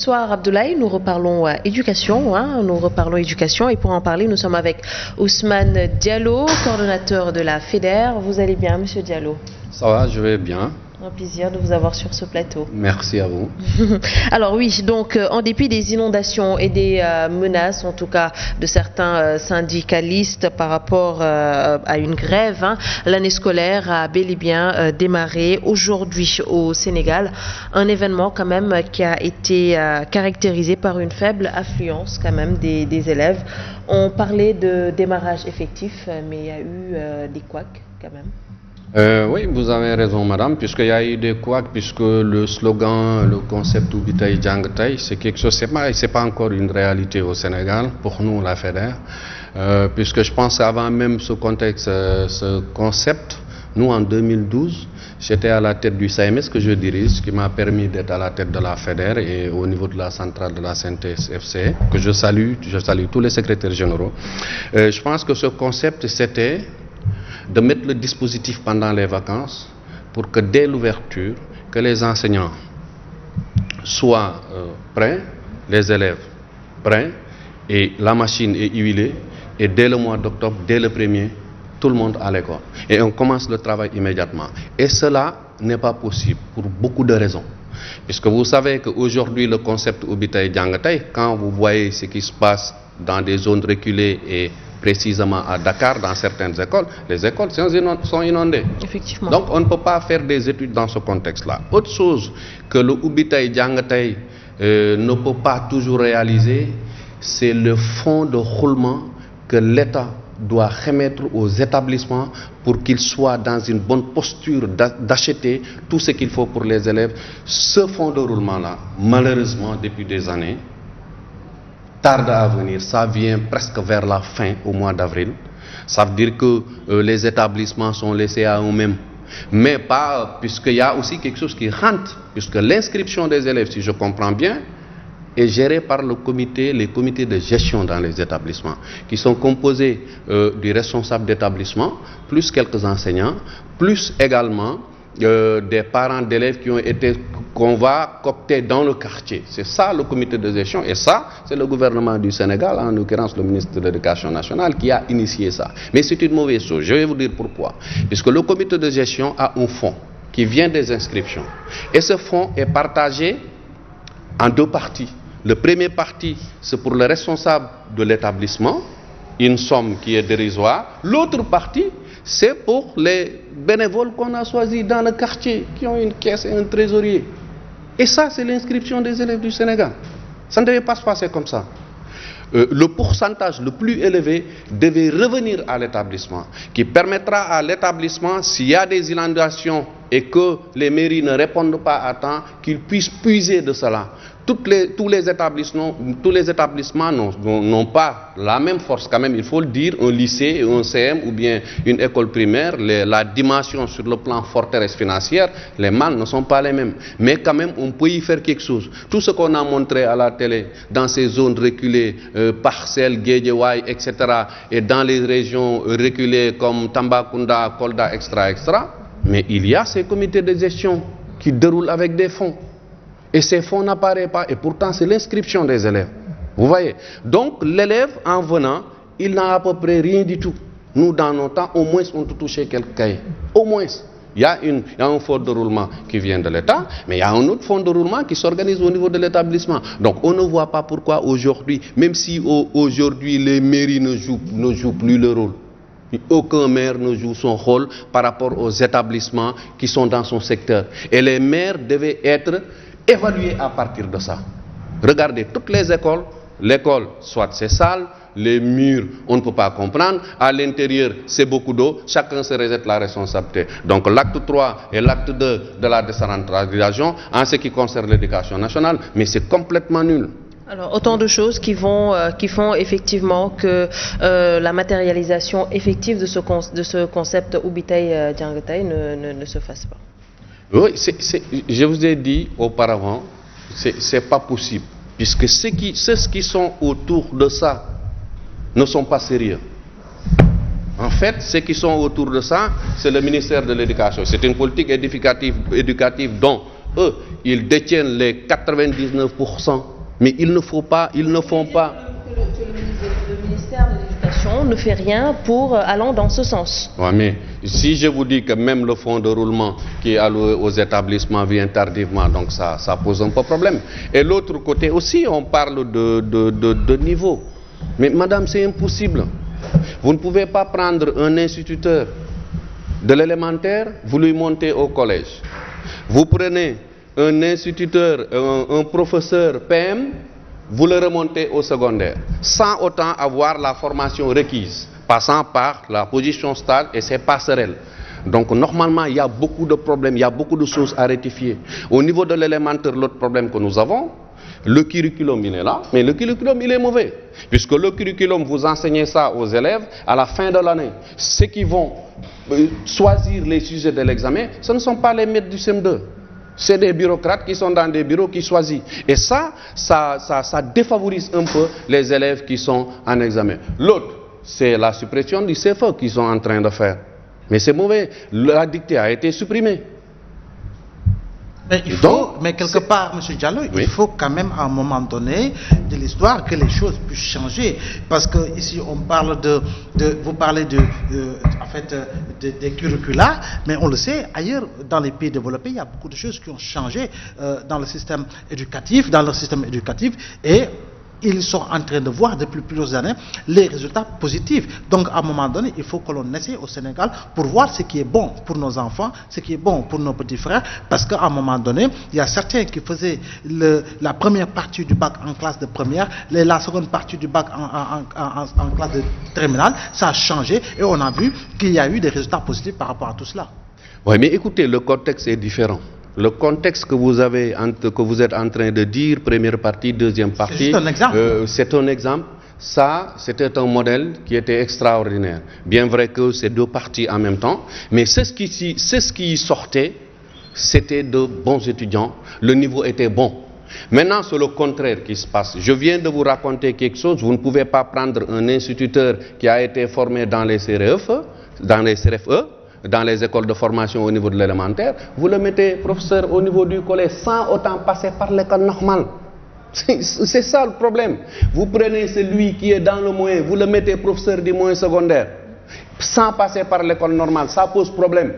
Bonsoir Abdoulaye, nous reparlons éducation, et pour en parler nous sommes avec Ousmane Diallo, coordonnateur de la FEDER. Vous allez bien Monsieur Diallo? Ça va, je vais bien. Un plaisir de vous avoir sur ce plateau. Merci à vous. Alors oui, donc en dépit des inondations et des menaces, en tout cas de certains syndicalistes par rapport à une grève, l'année scolaire a bel et bien démarré aujourd'hui au Sénégal. Un événement quand même qui a été caractérisé par une faible affluence quand même des élèves. On parlait de démarrage effectif, mais il y a eu des couacs quand même. Oui, vous avez raison, madame, puisqu'il y a eu des couacs, puisque le slogan, le concept Ubitaï Djangataï, c'est quelque chose, c'est pas encore une réalité au Sénégal, pour nous, la FEDER, puisque je pense avant même ce contexte, ce concept, nous, en 2012, j'étais à la tête du CMS que je dirige, ce qui m'a permis d'être à la tête de la FEDER et au niveau de la centrale de la CNTS-FC, que je salue tous les secrétaires généraux. Je pense que ce concept, c'était de mettre le dispositif pendant les vacances pour que dès l'ouverture, que les enseignants soient prêts, les élèves prêts, et la machine est huilée, et dès le mois d'octobre, dès le 1er, tout le monde à l'école. Et on commence le travail immédiatement. Et cela n'est pas possible pour beaucoup de raisons. Puisque vous savez qu'aujourd'hui, le concept Ubitaï Djangataï, quand vous voyez ce qui se passe dans des zones reculées et précisément à Dakar, dans certaines écoles, les écoles sont inondées. Effectivement. Donc on ne peut pas faire des études dans ce contexte-là. Autre chose que le Ubitaï Djangataï ne peut pas toujours réaliser, c'est le fonds de roulement que l'État doit remettre aux établissements pour qu'ils soient dans une bonne posture d'acheter tout ce qu'il faut pour les élèves. Ce fonds de roulement-là, malheureusement, depuis des années, tarde à venir. Ça vient presque vers la fin, au mois d'avril. Ça veut dire que les établissements sont laissés à eux-mêmes. Mais pas, puisqu'il y a aussi quelque chose qui rentre, puisque l'inscription des élèves, si je comprends bien, est gérée par les comités de gestion dans les établissements, qui sont composés du responsable d'établissement, plus quelques enseignants, plus également des parents d'élèves qu'on va coopter dans le quartier. C'est ça le comité de gestion, et ça, c'est le gouvernement du Sénégal, en l'occurrence le ministre de l'Éducation nationale, qui a initié ça. Mais c'est une mauvaise chose, je vais vous dire pourquoi. Puisque le comité de gestion a un fonds qui vient des inscriptions. Et ce fonds est partagé en deux parties. Le premier parti, c'est pour le responsable de l'établissement, une somme qui est dérisoire. L'autre partie, c'est pour les bénévoles qu'on a choisis dans le quartier, qui ont une caisse et un trésorier. Et ça, c'est l'inscription des élèves du Sénégal. Ça ne devait pas se passer comme ça. Le pourcentage le plus élevé devait revenir à l'établissement, qui permettra à l'établissement, s'il y a des inondations et que les mairies ne répondent pas à temps, qu'ils puissent puiser de cela. Tous les établissements n'ont pas la même force quand même, il faut le dire. Un lycée, un CM ou bien une école primaire, la dimension sur le plan forteresse financière, les mannes ne sont pas les mêmes. Mais quand même, on peut y faire quelque chose. Tout ce qu'on a montré à la télé, dans ces zones reculées, Parcelles, Guédiawaye, etc., et dans les régions reculées comme Tambacounda, Kolda, extra, mais il y a ces comités de gestion qui déroulent avec des fonds. Et ces fonds n'apparaissent pas, et pourtant c'est l'inscription des élèves. Vous voyez? Donc l'élève, en venant, il n'a à peu près rien du tout. Nous, dans nos temps, au moins on peut toucher quelques cahiers. Au moins. Il y a un fonds de roulement qui vient de l'État, mais il y a un autre fonds de roulement qui s'organise au niveau de l'établissement. Donc on ne voit pas pourquoi aujourd'hui, même si aujourd'hui les mairies ne jouent plus le rôle, aucun maire ne joue son rôle par rapport aux établissements qui sont dans son secteur. Et les maires devaient être évalués à partir de ça. Regardez toutes les écoles, l'école, soit c'est sale, les murs, on ne peut pas comprendre, à l'intérieur, c'est beaucoup d'eau, chacun se rejette la responsabilité. Donc l'acte 3 et l'acte 2 de la décentralisation, en ce qui concerne l'éducation nationale, mais c'est complètement nul. Alors, autant de choses qui font effectivement que la matérialisation effective de ce concept Ubitaï Djangataï ne se fasse pas. Oui, je vous ai dit auparavant, c'est pas possible, puisque ceux qui sont autour de ça ne sont pas sérieux. En fait, ceux qui sont autour de ça, c'est le ministère de l'Éducation. C'est une politique éducative dont Eux, ils détiennent les 99%, mais ils ne font pas. Le ministère de l'Éducation ne fait rien pour allant dans ce sens. Ouais, mais si je vous dis que même le fonds de roulement qui est alloué aux établissements vient tardivement, donc ça pose un peu problème. Et l'autre côté aussi, on parle de niveau. Mais madame, c'est impossible. Vous ne pouvez pas prendre un instituteur de l'élémentaire, vous lui montez au collège. Vous prenez un instituteur, un professeur PM, vous le remontez au secondaire, sans autant avoir la formation requise, passant par la position stage et ses passerelles. Donc normalement, il y a beaucoup de problèmes, il y a beaucoup de choses à rectifier. Au niveau de l'élémentaire, l'autre problème que nous avons, le curriculum il est là, mais le curriculum il est mauvais. Puisque le curriculum, vous enseignez ça aux élèves à la fin de l'année. Ceux qui vont choisir les sujets de l'examen, ce ne sont pas les maîtres du CM2. C'est des bureaucrates qui sont dans des bureaux qui choisissent. Et ça défavorise un peu les élèves qui sont en examen. L'autre, c'est la suppression du CFE qu'ils sont en train de faire. Mais c'est mauvais. La dictée a été supprimée. Mais quelque part, M. Diallo, oui, il faut quand même à un moment donné de l'histoire que les choses puissent changer. Parce que ici, on parle vous parlez des curricula, mais on le sait, ailleurs, dans les pays développés, il y a beaucoup de choses qui ont changé dans le système éducatif, et ils sont en train de voir depuis plusieurs années les résultats positifs. Donc à un moment donné, il faut que l'on essaie au Sénégal pour voir ce qui est bon pour nos enfants, ce qui est bon pour nos petits frères, parce qu'à un moment donné, il y a certains qui faisaient la première partie du bac en classe de première, la seconde partie du bac en classe de terminale. Ça a changé et on a vu qu'il y a eu des résultats positifs par rapport à tout cela. Oui, mais écoutez, le contexte est différent. Le contexte que vous êtes en train de dire, première partie, deuxième partie, c'est un exemple. Ça, c'était un modèle qui était extraordinaire. Bien vrai que c'est deux parties en même temps, mais c'est ce qui sortait, c'était de bons étudiants. Le niveau était bon. Maintenant, c'est le contraire qui se passe. Je viens de vous raconter quelque chose. Vous ne pouvez pas prendre un instituteur qui a été formé dans les CRFE, dans les écoles de formation au niveau de l'élémentaire, vous le mettez professeur au niveau du collège sans autant passer par l'école normale. C'est ça le problème. Vous prenez celui qui est dans le moyen, vous le mettez professeur du moyen secondaire, sans passer par l'école normale, ça pose problème.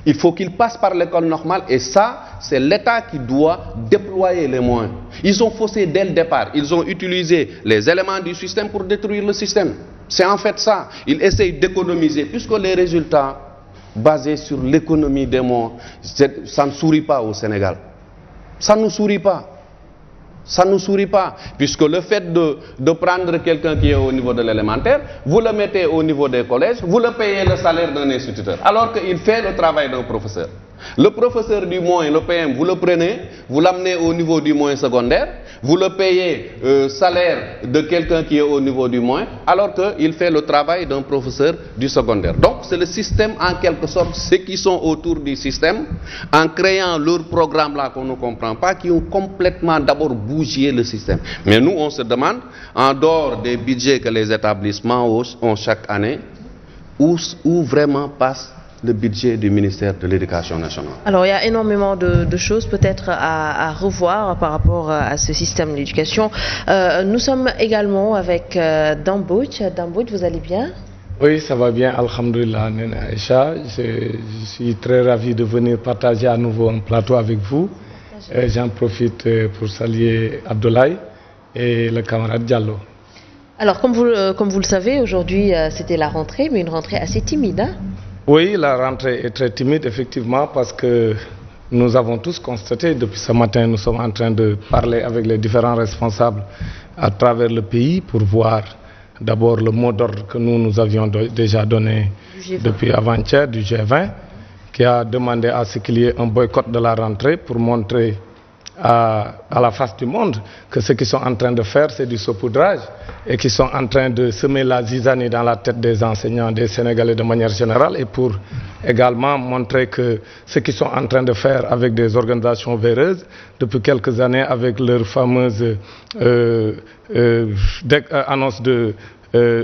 Il faut qu'il passe par l'école normale et ça, c'est l'État qui doit déployer les moyens. Ils ont faussé dès le départ. Ils ont utilisé les éléments du système pour détruire le système. C'est en fait ça. Ils essayent d'économiser, puisque les résultats basés sur l'économie des mots, ça ne sourit pas au Sénégal. Ça ne nous sourit pas. Ça ne nous sourit pas, puisque le fait de prendre quelqu'un qui est au niveau de l'élémentaire, vous le mettez au niveau des collèges, vous le payez le salaire d'un instituteur, alors qu'il fait le travail d'un professeur. Le professeur du moyen, le PM, vous le prenez, vous l'amenez au niveau du moyen secondaire, vous le payez salaire de quelqu'un qui est au niveau du moyen, alors qu'il fait le travail d'un professeur du secondaire. Donc c'est le système en quelque sorte, ceux qui sont autour du système, en créant leur programme là qu'on ne comprend pas, qui ont complètement d'abord bougé le système. Mais nous on se demande, en dehors des budgets que les établissements ont chaque année, où vraiment passe le budget du ministère de l'Éducation nationale. Alors il y a énormément de choses peut-être à revoir par rapport à ce système d'éducation. Nous sommes également avec Dambouch. Dambouch, vous allez bien? Oui, ça va bien, alhamdoulilah, Nena Aïcha. Je suis très ravi de venir partager à nouveau un plateau avec vous. J'en profite pour saluer Abdoulaye et le camarade Diallo. Alors comme vous le savez, aujourd'hui c'était la rentrée, mais une rentrée assez timide, hein? Oui, la rentrée est très timide, effectivement, parce que nous avons tous constaté, depuis ce matin, nous sommes en train de parler avec les différents responsables à travers le pays pour voir d'abord le mot d'ordre que nous avions déjà donné depuis avant-hier, du G20, qui a demandé à ce qu'il y ait un boycott de la rentrée pour montrer à la face du monde que ce qu'ils sont en train de faire, c'est du saupoudrage et qu'ils sont en train de semer la zizanie dans la tête des enseignants, des Sénégalais de manière générale, et pour également montrer que ce qu'ils sont en train de faire avec des organisations véreuses depuis quelques années avec leur fameuse annonce de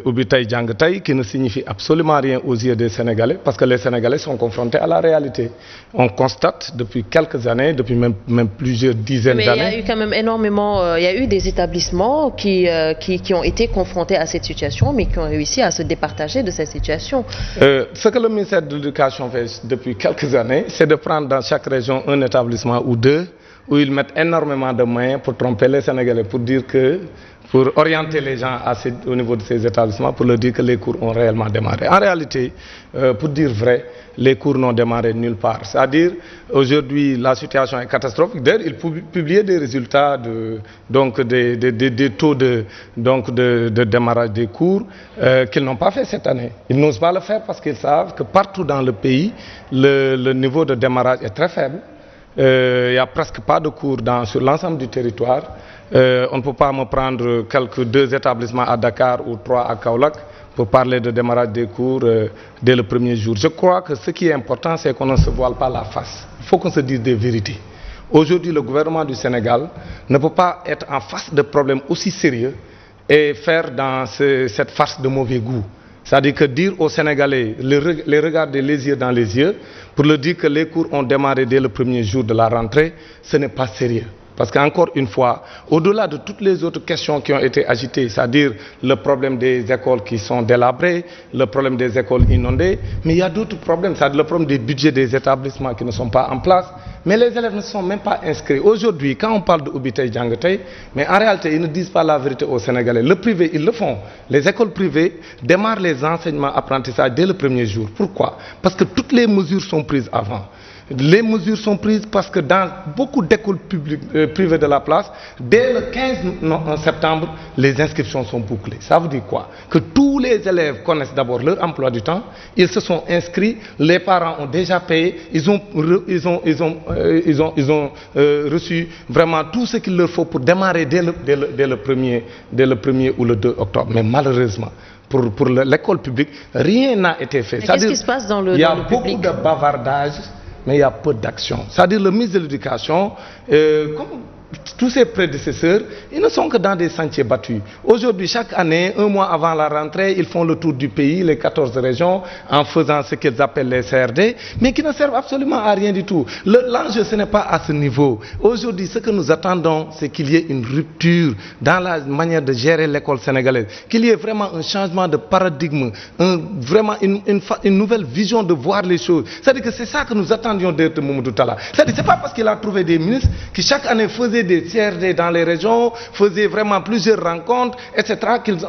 Ubbi Tay Jàng Tay, qui ne signifie absolument rien aux yeux des Sénégalais, parce que les Sénégalais sont confrontés à la réalité. On constate depuis quelques années, depuis même plusieurs dizaines d'années. Mais il y a eu quand même énormément, il y a eu des établissements qui ont été confrontés à cette situation, mais qui ont réussi à se départager de cette situation. Ce que le ministère de l'Éducation fait depuis quelques années, c'est de prendre dans chaque région un établissement ou deux, où ils mettent énormément de moyens pour tromper les Sénégalais, pour orienter les gens au niveau de ces établissements, pour leur dire que les cours ont réellement démarré. En réalité, pour dire vrai, les cours n'ont démarré nulle part. C'est-à-dire, aujourd'hui, la situation est catastrophique. D'ailleurs, ils publiaient des résultats des taux de démarrage des cours qu'ils n'ont pas fait cette année. Ils n'osent pas le faire parce qu'ils savent que partout dans le pays, le niveau de démarrage est très faible. Il n'y a presque pas de cours sur l'ensemble du territoire. On ne peut pas me prendre deux établissements à Dakar ou 3 à Kaolack pour parler de démarrage des cours dès le premier jour. Je crois que ce qui est important, c'est qu'on ne se voile pas la face. Il faut qu'on se dise des vérités. Aujourd'hui, le gouvernement du Sénégal ne peut pas être en face de problèmes aussi sérieux et faire dans cette farce de mauvais goût. C'est-à-dire que dire aux Sénégalais, les regarder les yeux dans les yeux, pour leur dire que les cours ont démarré dès le premier jour de la rentrée, ce n'est pas sérieux. Parce qu'encore une fois, au-delà de toutes les autres questions qui ont été agitées, c'est-à-dire le problème des écoles qui sont délabrées, le problème des écoles inondées, mais il y a d'autres problèmes, c'est-à-dire le problème des budgets des établissements qui ne sont pas en place, mais les élèves ne sont même pas inscrits. Aujourd'hui, quand on parle de Ubbi Tay Jàng Tay, mais en réalité, ils ne disent pas la vérité aux Sénégalais. Le privé, ils le font. Les écoles privées démarrent les enseignements apprentissages dès le premier jour. Pourquoi? Parce que toutes les mesures sont prises avant. Les mesures sont prises parce que dans beaucoup d'écoles privées de la place, dès le 15 septembre, les inscriptions sont bouclées. Ça veut dire quoi? Que tous les élèves connaissent d'abord leur emploi du temps, ils se sont inscrits, les parents ont déjà payé, ils ont reçu vraiment tout ce qu'il leur faut pour démarrer dès le 1er ou le 2 octobre. Mais malheureusement, pour l'école publique, rien n'a été fait. Qu'est-ce qui se passe dans le public? Il y a beaucoup de bavardage, mais il y a peu d'action. C'est-à-dire le ministre de l'Éducation, comme tous ses prédécesseurs, ils ne sont que dans des sentiers battus. Aujourd'hui, chaque année, un mois avant la rentrée, ils font le tour du pays, les 14 régions, en faisant ce qu'ils appellent les CRD, mais qui ne servent absolument à rien du tout. L'enjeu, ce n'est pas à ce niveau. Aujourd'hui, ce que nous attendons, c'est qu'il y ait une rupture dans la manière de gérer l'école sénégalaise, qu'il y ait vraiment un changement de paradigme, vraiment une nouvelle vision de voir les choses. C'est-à-dire que c'est ça que nous attendions de Mamadou Talla. C'est-à-dire que ce n'est pas parce qu'il a trouvé des ministres qui chaque année faisaient des CRD dans les régions, faisaient vraiment plusieurs rencontres, etc.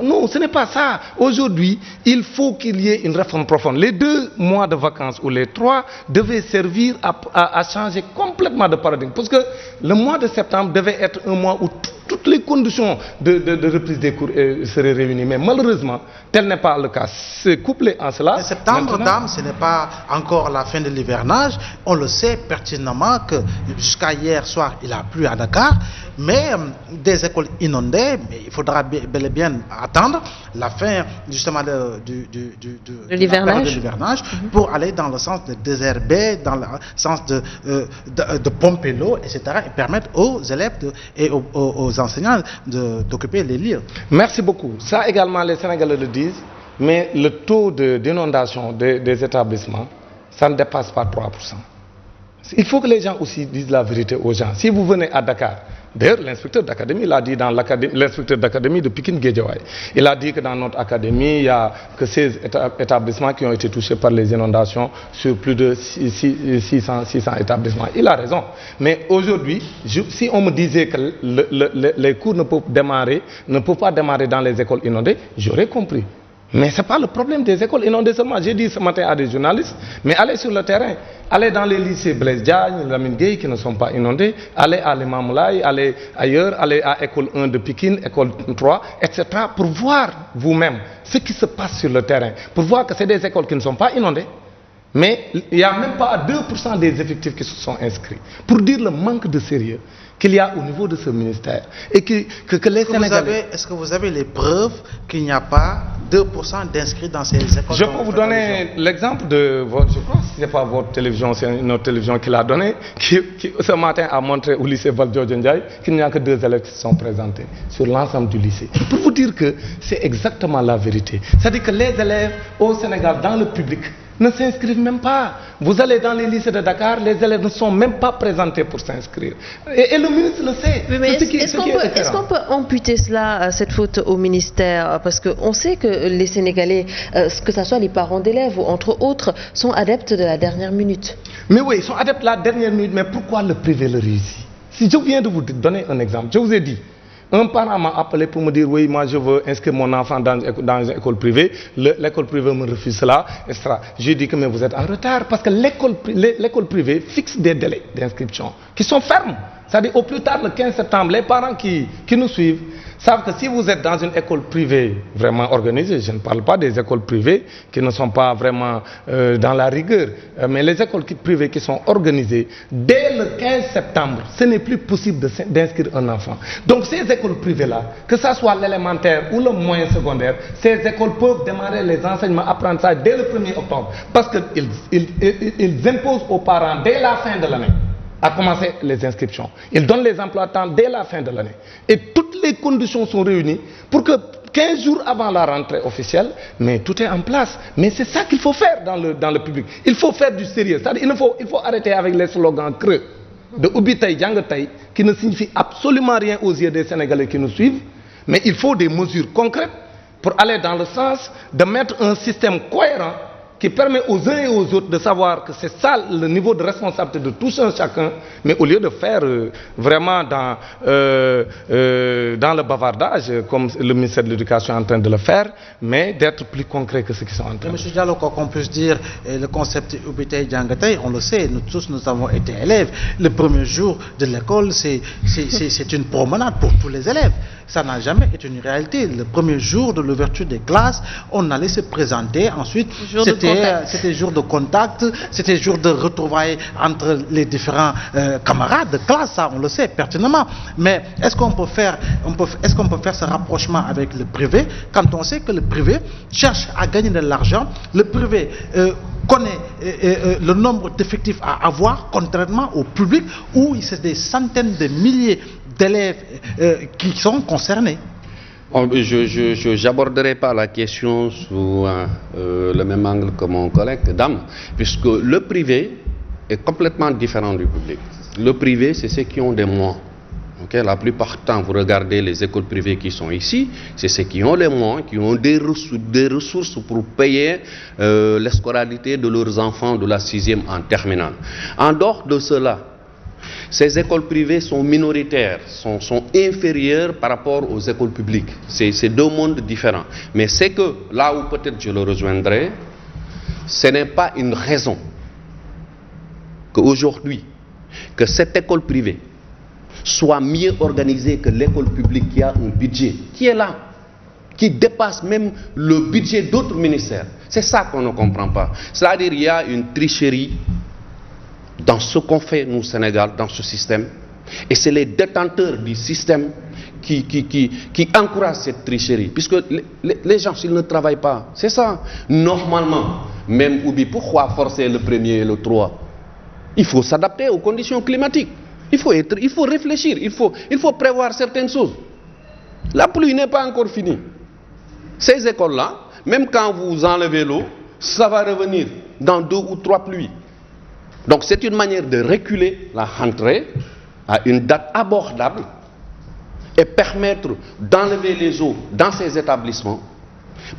Non, ce n'est pas ça. Aujourd'hui, il faut qu'il y ait une réforme profonde. Les 2 mois de vacances ou les 3 devaient servir à changer complètement de paradigme. Parce que le mois de septembre devait être un mois où toutes les conditions de reprise des cours seraient réunies. Mais malheureusement, tel n'est pas le cas. C'est couplé en cela. Mais septembre, dame, ce n'est pas encore la fin de l'hivernage. On le sait pertinemment que jusqu'à hier soir, il a plu à Dakar. Mais des écoles inondées, mais il faudra bel et bien attendre la fin justement de l'hivernage pour aller dans le sens de désherber, dans le sens de pomper l'eau, etc. et permettre aux élèves et aux enseignants d'occuper les lieux. Merci beaucoup. Ça également, les Sénégalais le disent, mais le taux d'inondation des établissements, ça ne dépasse pas 3%. Il faut que les gens aussi disent la vérité aux gens. Si vous venez à Dakar, d'ailleurs l'inspecteur d'académie l'a dit dans l'inspecteur d'académie de Pikine Guédiawaye, il a dit que dans notre académie, il n'y a que 16 établissements qui ont été touchés par les inondations sur plus de 600 établissements. Il a raison. Mais aujourd'hui, si on me disait que les cours ne peuvent pas démarrer dans les écoles inondées, j'aurais compris. Mais ce n'est pas le problème des écoles inondées seulement. J'ai dit ce matin à des journalistes, mais allez sur le terrain, allez dans les lycées Blaise Diagne, Lamine Gueye qui ne sont pas inondés, allez à Limamoulaye, allez ailleurs, allez à École 1 de Pikine, École 3, etc. pour voir vous-même ce qui se passe sur le terrain, pour voir que c'est des écoles qui ne sont pas inondées. Mais il n'y a même pas 2% des effectifs qui se sont inscrits. Pour dire le manque de sérieux qu'il y a au niveau de ce ministère et que les Sénégalais... Est-ce que vous avez les preuves qu'il n'y a pas 2% d'inscrits dans ces écoles? Je peux vous donner l'exemple de votre, je crois que ce n'est pas votre télévision, c'est une autre télévision qui l'a donné, qui ce matin a montré au lycée Valdiodio Ndiaye qu'il n'y a que 2 élèves qui se sont présentés sur l'ensemble du lycée. Pour vous dire que c'est exactement la vérité. C'est-à-dire que les élèves au Sénégal, dans le public, ne s'inscrivent même pas. Vous allez dans les lycées de Dakar, les élèves ne sont même pas présentés pour s'inscrire. Et le ministre le sait. Oui, mais est-ce qu'on peut amputer cela, cette faute au ministère? Parce qu'on sait que les Sénégalais, que ce soit les parents d'élèves ou entre autres, sont adeptes de la dernière minute. Mais oui, ils sont adeptes de la dernière minute, mais pourquoi le privé le réussit? Si je viens de vous donner un exemple, je vous ai dit, un parent m'a appelé pour me dire oui, moi je veux inscrire mon enfant dans une école privée, l'école privée me refuse cela, etc. J'ai dit que mais vous êtes en retard parce que l'école privée fixe des délais d'inscription qui sont fermes. C'est-à-dire au plus tard le 15 septembre, les parents qui nous suivent savent que si vous êtes dans une école privée vraiment organisée, je ne parle pas des écoles privées qui ne sont pas vraiment dans la rigueur, mais les écoles privées qui sont organisées, dès le 15 septembre, ce n'est plus possible d'inscrire un enfant. Donc ces écoles privées-là, que ce soit l'élémentaire ou le moyen secondaire, ces écoles peuvent démarrer les enseignements apprentissages dès le 1er octobre parce qu'ils imposent aux parents dès la fin de l'année à commencer les inscriptions. Ils donnent les emplois temps dès la fin de l'année. Et toutes les conditions sont réunies pour que 15 jours avant la rentrée officielle, mais tout est en place. Mais c'est ça qu'il faut faire dans le public. Il faut faire du sérieux. C'est-à-dire il faut arrêter avec les slogans creux de Ubitay Djangatay qui ne signifient absolument rien aux yeux des Sénégalais qui nous suivent. Mais il faut des mesures concrètes pour aller dans le sens de mettre un système cohérent qui permet aux uns et aux autres de savoir que c'est ça le niveau de responsabilité de tous un chacun, mais au lieu de faire vraiment dans le bavardage, comme le ministère de l'Éducation est en train de le faire, mais d'être plus concret que ce qu'ils sont en train de faire. M. Diallo, quoi qu'on puisse dire, le concept Ubitay Djangatay, on le sait, nous tous nous avons été élèves. Le premier jour de l'école, c'est une promenade pour tous les élèves. Ça n'a jamais été une réalité. Le premier jour de l'ouverture des classes, on allait se présenter. Ensuite, c'était jour de contact, c'était jour de retrouvailles entre les différents camarades de classe. Ça, on le sait pertinemment. Mais est-ce qu'on peut faire ce rapprochement avec le privé quand on sait que le privé cherche à gagner de l'argent? Le privé connaît le nombre d'effectifs à avoir, contrairement au public où c'est des centaines de milliers d'élèves qui sont concernés. Je n'aborderai pas la question sous le même angle que mon collègue Dame, puisque le privé est complètement différent du public. Le privé, c'est ceux qui ont des moyens. Okay? La plupart du temps, vous regardez les écoles privées qui sont ici, c'est ceux qui ont les moyens, qui ont des ressources pour payer la scolarité de leurs enfants de la 6e en terminale. En dehors de cela, ces écoles privées sont minoritaires, sont inférieures par rapport aux écoles publiques. C'est deux mondes différents. Mais c'est que, là où peut-être je le rejoindrai, ce n'est pas une raison qu'aujourd'hui, que cette école privée soit mieux organisée que l'école publique qui a un budget, qui est là, qui dépasse même le budget d'autres ministères. C'est ça qu'on ne comprend pas. C'est-à-dire qu'il y a une tricherie dans ce qu'on fait, nous, au Sénégal, dans ce système. Et c'est les détenteurs du système qui encouragent cette tricherie. Puisque les gens, s'ils ne travaillent pas, c'est ça. Normalement, même Oubi, pourquoi forcer le 1er et le 3? Il faut s'adapter aux conditions climatiques. Il faut réfléchir, il faut prévoir certaines choses. La pluie n'est pas encore finie. Ces écoles-là, même quand vous enlevez l'eau, ça va revenir dans 2 ou 3 pluies. Donc c'est une manière de reculer la rentrée à une date abordable et permettre d'enlever les eaux dans ces établissements,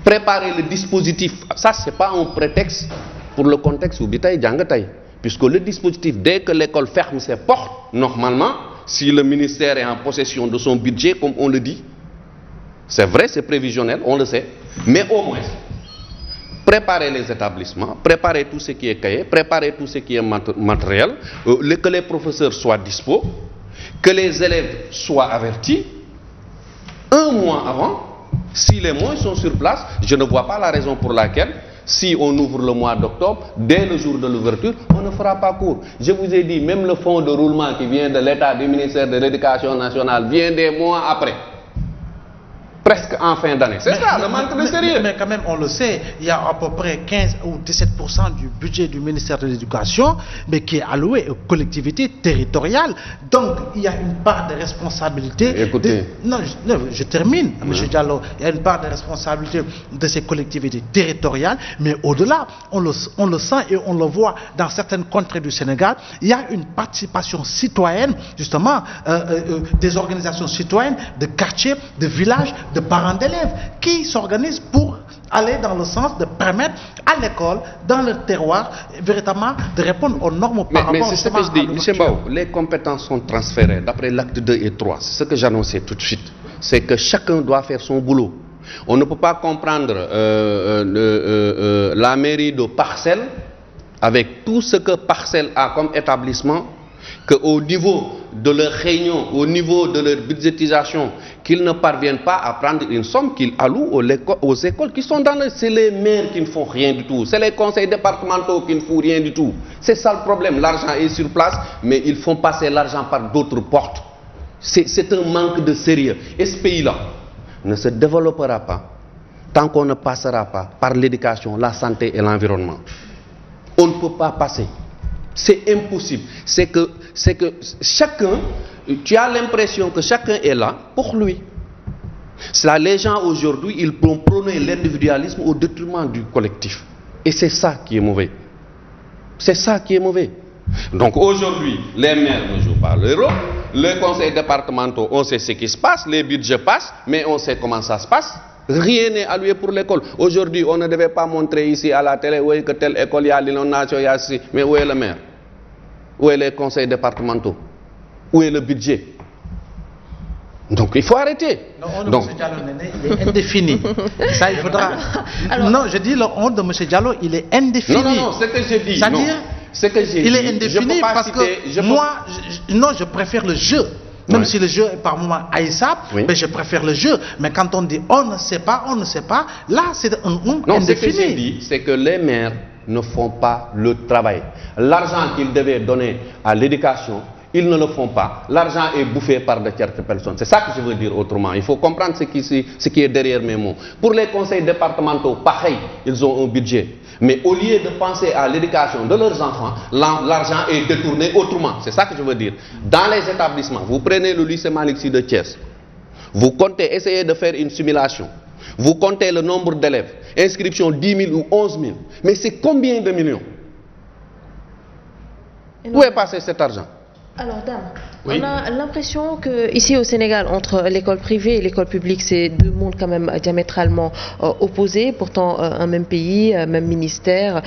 préparer le dispositif. Ça, ce n'est pas un prétexte pour le contexte Ubitay Djangatay, puisque le dispositif, dès que l'école ferme ses portes, normalement, si le ministère est en possession de son budget, comme on le dit, c'est vrai, c'est prévisionnel, on le sait, mais au moins, préparer les établissements, préparer tout ce qui est cahier, préparer tout ce qui est matériel, que les professeurs soient dispos, que les élèves soient avertis, 1 mois avant, si les moyens sont sur place, je ne vois pas la raison pour laquelle Si on ouvre le mois d'octobre, dès le jour de l'ouverture, on ne fera pas cours. Je vous ai dit, même le fonds de roulement qui vient de l'État, du ministère de l'Éducation nationale, vient des mois après. Presque en fin d'année. C'est ça, le manque de sérieux. Mais quand même, on le sait, il y a à peu près 15 ou 17% du budget du ministère de l'Éducation, mais qui est alloué aux collectivités territoriales. Donc, il y a une part de responsabilité. Écoutez. Non, je termine, M. Diallo. Il y a une part de responsabilité de ces collectivités territoriales, mais au-delà, on le sent et on le voit dans certaines contrées du Sénégal, il y a une participation citoyenne, justement, des organisations citoyennes, de quartiers, de villages, de parents d'élèves qui s'organisent pour aller dans le sens de permettre à l'école, dans leur terroir, véritablement de répondre aux normes par rapport. Mais c'est ce que je dis, M. Bao, les compétences sont transférées d'après l'acte 2 et 3. C'est ce que j'annonçais tout de suite. C'est que chacun doit faire son boulot. On ne peut pas comprendre la mairie de Parcelles avec tout ce que Parcelles a comme établissement, qu'au niveau de leur réunion, au niveau de leur budgétisation, qu'ils ne parviennent pas à prendre une somme qu'ils allouent aux écoles qui sont dans le... C'est les maires qui ne font rien du tout. C'est les conseils départementaux qui ne font rien du tout. C'est ça le problème. L'argent est sur place, mais ils font passer l'argent par d'autres portes. C'est un manque de sérieux. Et ce pays-là ne se développera pas tant qu'on ne passera pas par l'éducation, la santé et l'environnement. On ne peut pas passer. C'est impossible. C'est que chacun, tu as l'impression que chacun est là pour lui. Ça, les gens aujourd'hui, ils prônent l'individualisme au détriment du collectif. Et c'est ça qui est mauvais. C'est ça qui est mauvais. Donc aujourd'hui, les maires ne jouent pas leur rôle. Les conseils départementaux, on sait ce qui se passe. Les budgets passent, mais on sait comment ça se passe. Rien n'est alloué pour l'école. Aujourd'hui, on ne devait pas montrer ici à la télé où est que telle école, il y a l'inondation, il y a ceci. Mais où est le maire? Où est les conseils départementaux? Où est le budget? Donc il faut arrêter. Le honte de M. Diallo, il est indéfini. Ça, il faudra... Alors, non, je dis le honte de M. Diallo, il est indéfini. Non, ce que je dis. C'est-à-dire, il est indéfini parce que moi, je préfère le jeu. Même si le jeu est par moments haïssable, mais je préfère le jeu. Mais quand on dit on ne sait pas, là c'est un honte indéfini. Non, ce que j'ai dit, c'est que les maires ne font pas le travail. L'argent qu'ils devaient donner à l'éducation, ils ne le font pas. L'argent est bouffé par de tierces personnes. C'est ça que je veux dire autrement. Il faut comprendre ce qui est derrière mes mots. Pour les conseils départementaux, pareil, ils ont un budget. Mais au lieu de penser à l'éducation de leurs enfants, l'argent est détourné autrement. C'est ça que je veux dire. Dans les établissements, vous prenez le lycée Malick Sy de Thiès, vous comptez, essayez de faire une simulation. Vous comptez le nombre d'élèves, inscription 10 000 ou 11 000. Mais c'est combien de millions? Où est passé cet argent? Alors, dame, oui. On a l'impression qu'ici au Sénégal, entre l'école privée et l'école publique, c'est deux mondes quand même diamétralement opposés, pourtant un même pays, même ministère.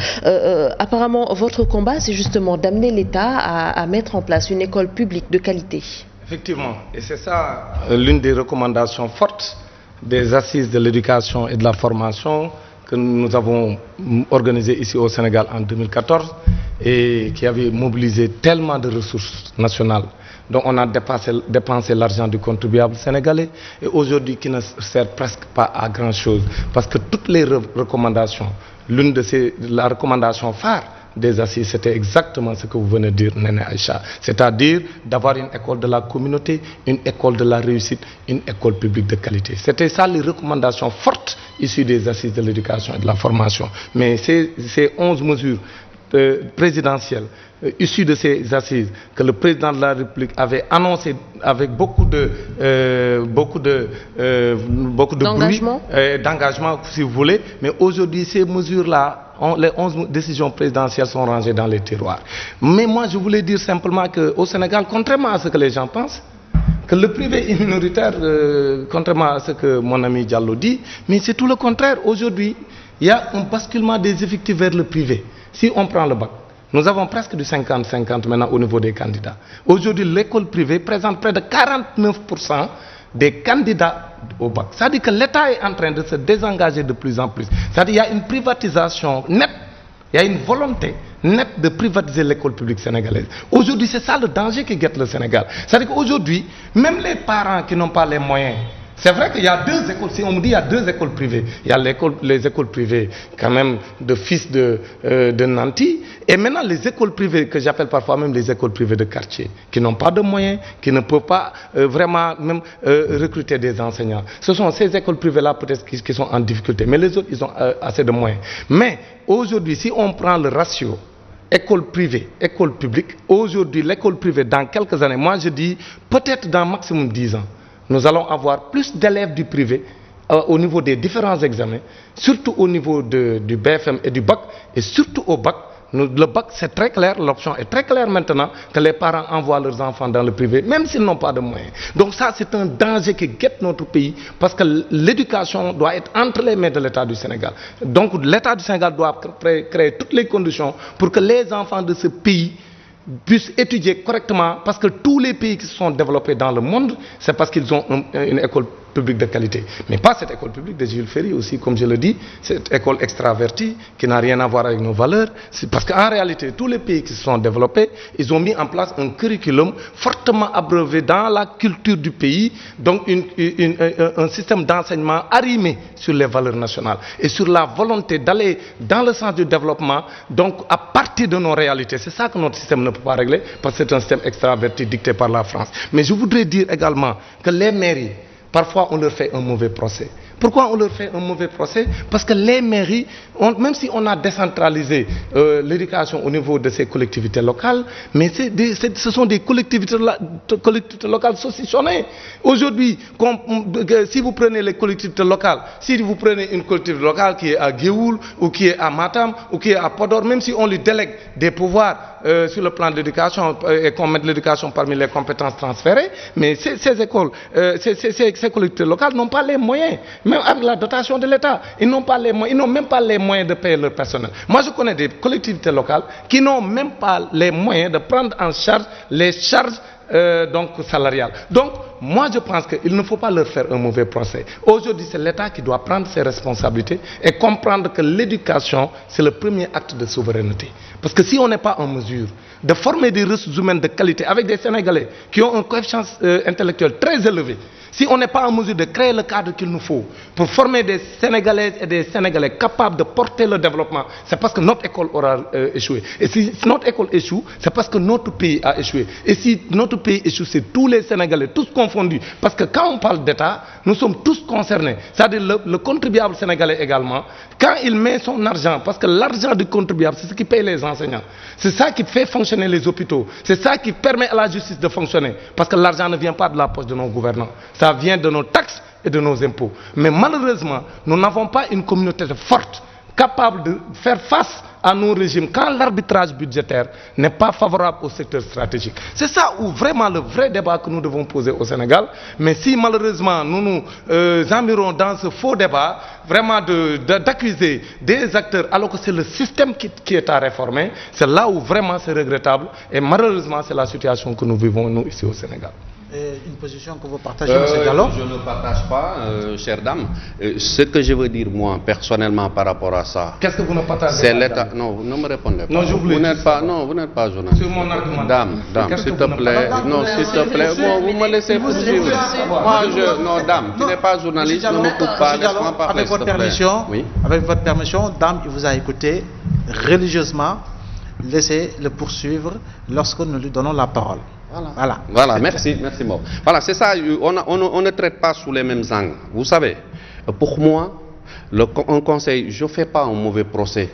Apparemment, votre combat, c'est justement d'amener l'État à mettre en place une école publique de qualité. Effectivement, et c'est ça l'une des recommandations fortes des assises de l'éducation et de la formation que nous avons organisées ici au Sénégal en 2014 et qui avait mobilisé tellement de ressources nationales. Donc on a dépensé l'argent du contribuable sénégalais et aujourd'hui qui ne sert presque pas à grand chose. Parce que toutes les recommandations, la recommandation phare des assises, c'était exactement ce que vous venez de dire, Néné Aïcha. C'est-à-dire d'avoir une école de la communauté, une école de la réussite, une école publique de qualité. C'était ça les recommandations fortes issues des assises de l'éducation et de la formation. Mais ces 11 mesures présidentielles issues de ces assises que le président de la République avait annoncé avec beaucoup de d'engagement, si vous voulez, mais aujourd'hui ces mesures-là, les 11 décisions présidentielles sont rangées dans les tiroirs. Mais moi je voulais dire simplement qu'au Sénégal, contrairement à ce que les gens pensent, que le privé est minoritaire, contrairement à ce que mon ami Diallo dit, mais c'est tout le contraire. Aujourd'hui, il y a un basculement des effectifs vers le privé. Si on prend le bac, nous avons presque du 50-50 maintenant au niveau des candidats. Aujourd'hui, l'école privée présente près de 49% des candidats au bac. C'est-à-dire que l'État est en train de se désengager de plus en plus. C'est-à-dire qu'il y a une privatisation nette, il y a une volonté nette de privatiser l'école publique sénégalaise. Aujourd'hui, c'est ça le danger qui guette le Sénégal. C'est-à-dire qu'aujourd'hui, même les parents qui n'ont pas les moyens C'est vrai qu'il y a 2 écoles, si on me dit il y a 2 écoles privées, il y a les écoles privées quand même de fils de nantis, et maintenant les écoles privées que j'appelle parfois même les écoles privées de quartier, qui n'ont pas de moyens, qui ne peuvent pas vraiment même recruter des enseignants. Ce sont ces écoles privées-là peut-être qui sont en difficulté, mais les autres, ils ont assez de moyens. Mais aujourd'hui, si on prend le ratio école privée, école publique, aujourd'hui l'école privée dans quelques années, moi je dis peut-être dans maximum 10 ans, nous allons avoir plus d'élèves du privé au niveau des différents examens, surtout au niveau du BFM et du bac, et surtout au bac. Le bac, c'est très clair, l'option est très claire maintenant que les parents envoient leurs enfants dans le privé, même s'ils n'ont pas de moyens. Donc ça, c'est un danger qui guette notre pays, parce que l'éducation doit être entre les mains de l'État du Sénégal. Donc l'État du Sénégal doit créer toutes les conditions pour que les enfants de ce pays puissent étudier correctement, parce que tous les pays qui se sont développés dans le monde, c'est parce qu'ils ont une école publique de qualité. Mais pas cette école publique de Jules Ferry aussi, comme je le dis, cette école extravertie qui n'a rien à voir avec nos valeurs. C'est parce qu'en réalité, tous les pays qui se sont développés, ils ont mis en place un curriculum fortement abreuvé dans la culture du pays, donc un système d'enseignement arrimé sur les valeurs nationales et sur la volonté d'aller dans le sens du développement, donc à partir de nos réalités. C'est ça que notre système ne peut pas régler, parce que c'est un système extraverti dicté par la France. Mais je voudrais dire également que les mairies, parfois on leur fait un mauvais procès. Pourquoi on leur fait un mauvais procès? Parce que les mairies, même si on a décentralisé l'éducation au niveau de ces collectivités locales, mais ce sont des collectivités locales saucissonnées. Aujourd'hui, si vous prenez les collectivités locales, si vous prenez une collectivité locale qui est à Géoul, ou qui est à Matam, ou qui est à Podor, même si on lui délègue des pouvoirs sur le plan de l'éducation et qu'on met l'éducation parmi les compétences transférées, mais ces écoles, ces collectivités locales n'ont pas les moyens. Même avec la dotation de l'État, ils n'ont même pas les moyens de payer leur personnel. Moi, je connais des collectivités locales qui n'ont même pas les moyens de prendre en charge les charges donc salariales. Donc, moi, je pense qu'il ne faut pas leur faire un mauvais procès. Aujourd'hui, c'est l'État qui doit prendre ses responsabilités et comprendre que l'éducation, c'est le premier acte de souveraineté. Parce que si on n'est pas en mesure de former des ressources humaines de qualité avec des Sénégalais qui ont un coefficient intellectuel très élevé, si on n'est pas en mesure de créer le cadre qu'il nous faut pour former des Sénégalaises et des Sénégalais capables de porter le développement, c'est parce que notre école aura échoué. Et si notre école échoue, c'est parce que notre pays a échoué. Et si notre pays échoue, c'est tous les Sénégalais, tous confondus. Parce que quand on parle d'État, nous sommes tous concernés. C'est-à-dire le contribuable sénégalais également, quand il met son argent, parce que l'argent du contribuable, c'est ce qui paye les enseignants. C'est ça qui fait fonctionner les hôpitaux. C'est ça qui permet à la justice de fonctionner. Parce que l'argent ne vient pas de la poche de nos gouvernants. Ça vient de nos taxes et de nos impôts. Mais malheureusement, nous n'avons pas une communauté forte, capable de faire face à nos régimes quand l'arbitrage budgétaire n'est pas favorable au secteur stratégique. C'est ça où vraiment le vrai débat que nous devons poser au Sénégal. Mais si malheureusement nous nous emmirons dans ce faux débat, vraiment d'accuser des acteurs alors que c'est le système qui est à réformer, c'est là où vraiment c'est regrettable. Et malheureusement, c'est la situation que nous vivons nous ici au Sénégal. Et une position que vous partagez, M. Diallo? Je ne partage pas, chère dame. Ce que je veux dire, moi, personnellement, par rapport à ça... Qu'est-ce que vous ne partagez pas? C'est l'État... Non, ne me répondez pas. Non, je voulais vous n'êtes pas journaliste. Sur mon argument. Dame, s'il te plaît. Non, s'il te plaît. Bon, vous me laissez poursuivre. Moi, non, dame, tu n'es pas journaliste, ne me coupe pas, laisse-moi parler, avec votre permission, oui. Avec votre permission, dame, il vous a écouté religieusement. Laissez-le poursuivre lorsque nous lui donnons la parole. Voilà, merci Maud. Voilà, c'est ça, on ne traite pas sous les mêmes angles. Vous savez, pour moi, un conseil, je ne fais pas un mauvais procès.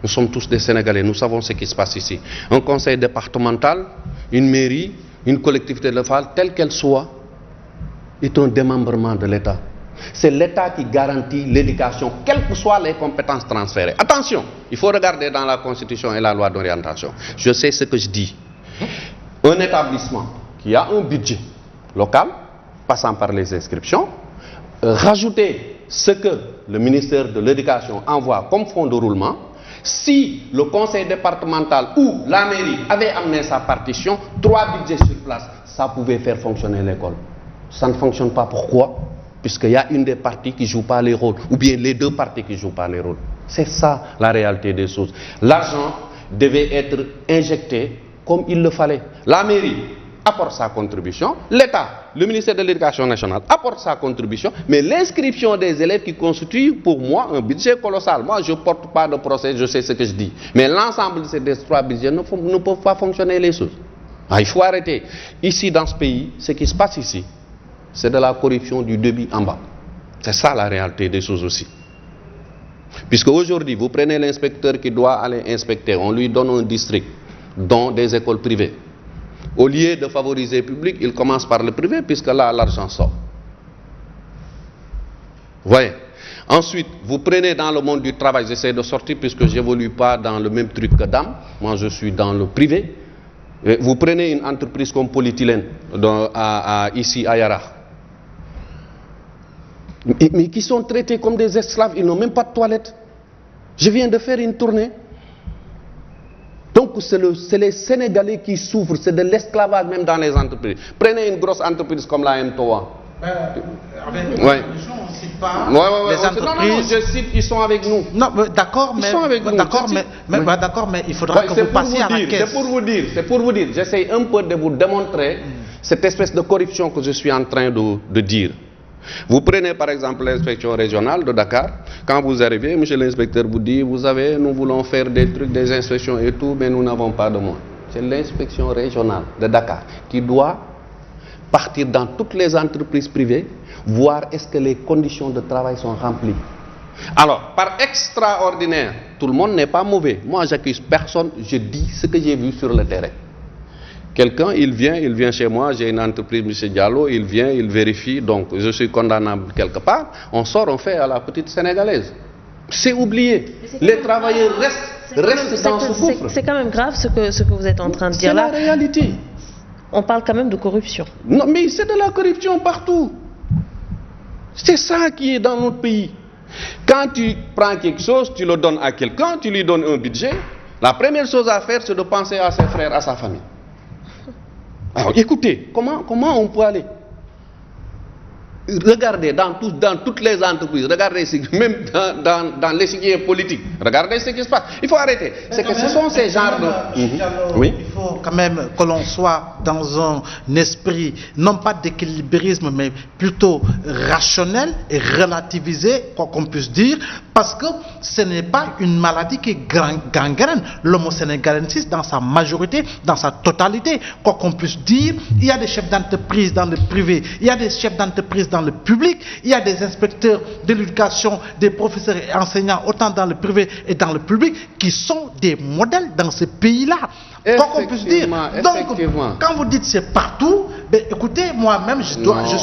Nous sommes tous des Sénégalais, nous savons ce qui se passe ici. Un conseil départemental, une mairie, une collectivité locale, telle qu'elle soit, est un démembrement de l'État. C'est l'État qui garantit l'éducation, quelles que soient les compétences transférées. Attention, il faut regarder dans la Constitution et la loi d'orientation. Je sais ce que je dis. Un établissement qui a un budget local, passant par les inscriptions, rajouter ce que le ministère de l'Éducation envoie comme fonds de roulement. Si le conseil départemental ou la mairie avait amené sa partition, 3 budgets sur place, ça pouvait faire fonctionner l'école. Ça ne fonctionne pas. Pourquoi? Puisqu'il y a une des parties qui ne joue pas les rôles, ou bien les deux parties qui ne jouent pas les rôles. C'est ça la réalité des choses. L'argent devait être injecté comme il le fallait. La mairie apporte sa contribution, l'État, le ministère de l'Éducation nationale apporte sa contribution, mais l'inscription des élèves qui constitue pour moi un budget colossal. Moi, je ne porte pas de procès, je sais ce que je dis. Mais l'ensemble de ces trois budgets ne peuvent pas fonctionner les choses. Il faut arrêter. Ici, dans ce pays, ce qui se passe ici, c'est de la corruption du début en bas. C'est ça la réalité des choses aussi. Puisque aujourd'hui, vous prenez l'inspecteur qui doit aller inspecter, on lui donne un district, dont des écoles privées. Au lieu de favoriser le public, il commence par le privé, puisque là, l'argent sort. Vous voyez. Ensuite, vous prenez dans le monde du travail, j'essaie de sortir, puisque je n'évolue pas dans le même truc que Dame. Moi, je suis dans le privé. Vous prenez une entreprise comme Polythylène, ici à Yara. Mais qui sont traités comme des esclaves, ils n'ont même pas de toilette. Je viens de faire une tournée. Donc c'est les Sénégalais qui souffrent, c'est de l'esclavage même dans les entreprises. Prenez une grosse entreprise comme la M3. Avec ouais. On ne cite pas les entreprises. Non, je cite, ils sont avec nous. Non, d'accord, mais, mais il faudra que vous passiez à la caisse. C'est pour vous dire, j'essaie un peu de vous démontrer cette espèce de corruption que je suis en train de dire. Vous prenez par exemple l'inspection régionale de Dakar, quand vous arrivez, monsieur l'inspecteur vous dit, vous savez, nous voulons faire des trucs, des inspections et tout, mais nous n'avons pas de moyens. C'est l'inspection régionale de Dakar qui doit partir dans toutes les entreprises privées, voir est-ce que les conditions de travail sont remplies. Alors, par extraordinaire, tout le monde n'est pas mauvais. Moi, j'accuse personne, je dis ce que j'ai vu sur le terrain. Quelqu'un, il vient chez moi, j'ai une entreprise, M. Diallo, il vient, il vérifie, donc je suis condamnable quelque part, on sort, on fait à la petite sénégalaise. C'est oublié. Les travailleurs restent dans ce gouffre. C'est quand même grave ce que vous êtes en train de dire là. C'est la réalité. On parle quand même de corruption. Non, mais c'est de la corruption partout. C'est ça qui est dans notre pays. Quand tu prends quelque chose, tu le donnes à quelqu'un, tu lui donnes un budget, la première chose à faire, c'est de penser à ses frères, à sa famille. Alors écoutez, comment on peut aller? Regardez dans toutes les entreprises, regardez même dans l'échiquier politique, regardez ce qui se passe. Il faut arrêter. C'est que ce sont ces genres de... Oui. Il faut quand même que l'on soit dans un esprit, non pas d'équilibrisme, mais plutôt rationnel et relativisé, quoi qu'on puisse dire, parce que ce n'est pas une maladie qui gangrène l'homo-sénégalensis dans sa majorité, dans sa totalité. Quoi qu'on puisse dire, il y a des chefs d'entreprise dans le privé, il y a des chefs d'entreprise dans le public, il y a des inspecteurs de l'éducation, des professeurs et enseignants, autant dans le privé et dans le public, qui sont des modèles dans ce pays-là. Quoi qu'on puisse dire. Donc, quand vous dites c'est partout, ben, écoutez, moi-même, je suis dans une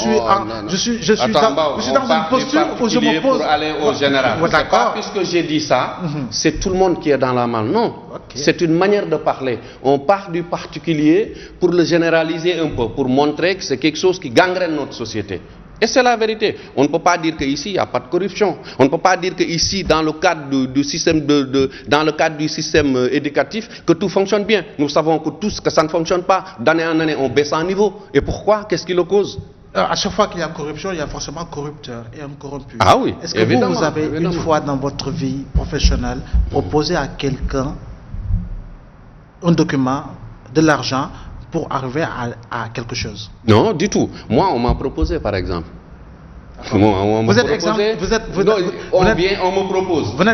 posture où je m'oppose. Pour aller au général. C'est pas puisque j'ai dit ça, c'est tout le monde qui est dans la malle. Non, c'est une manière de parler. On part du particulier pour le généraliser un peu, pour montrer que c'est quelque chose qui gangrène notre société. Et c'est la vérité. On ne peut pas dire qu'ici, il n'y a pas de corruption. On ne peut pas dire qu'ici, dans le cadre du système, éducatif, que tout fonctionne bien. Nous savons que ça ne fonctionne pas. D'année en année, on baisse en niveau. Et pourquoi? Qu'est-ce qui le cause? À chaque fois qu'il y a corruption, il y a forcément corrupteur et un corrompu. Ah oui. Est-ce que vous avez une fois dans votre vie professionnelle proposé à quelqu'un un document, de l'argent, pour arriver à quelque chose? Non, du tout. Moi, on m'a proposé, par exemple. On me propose. Vous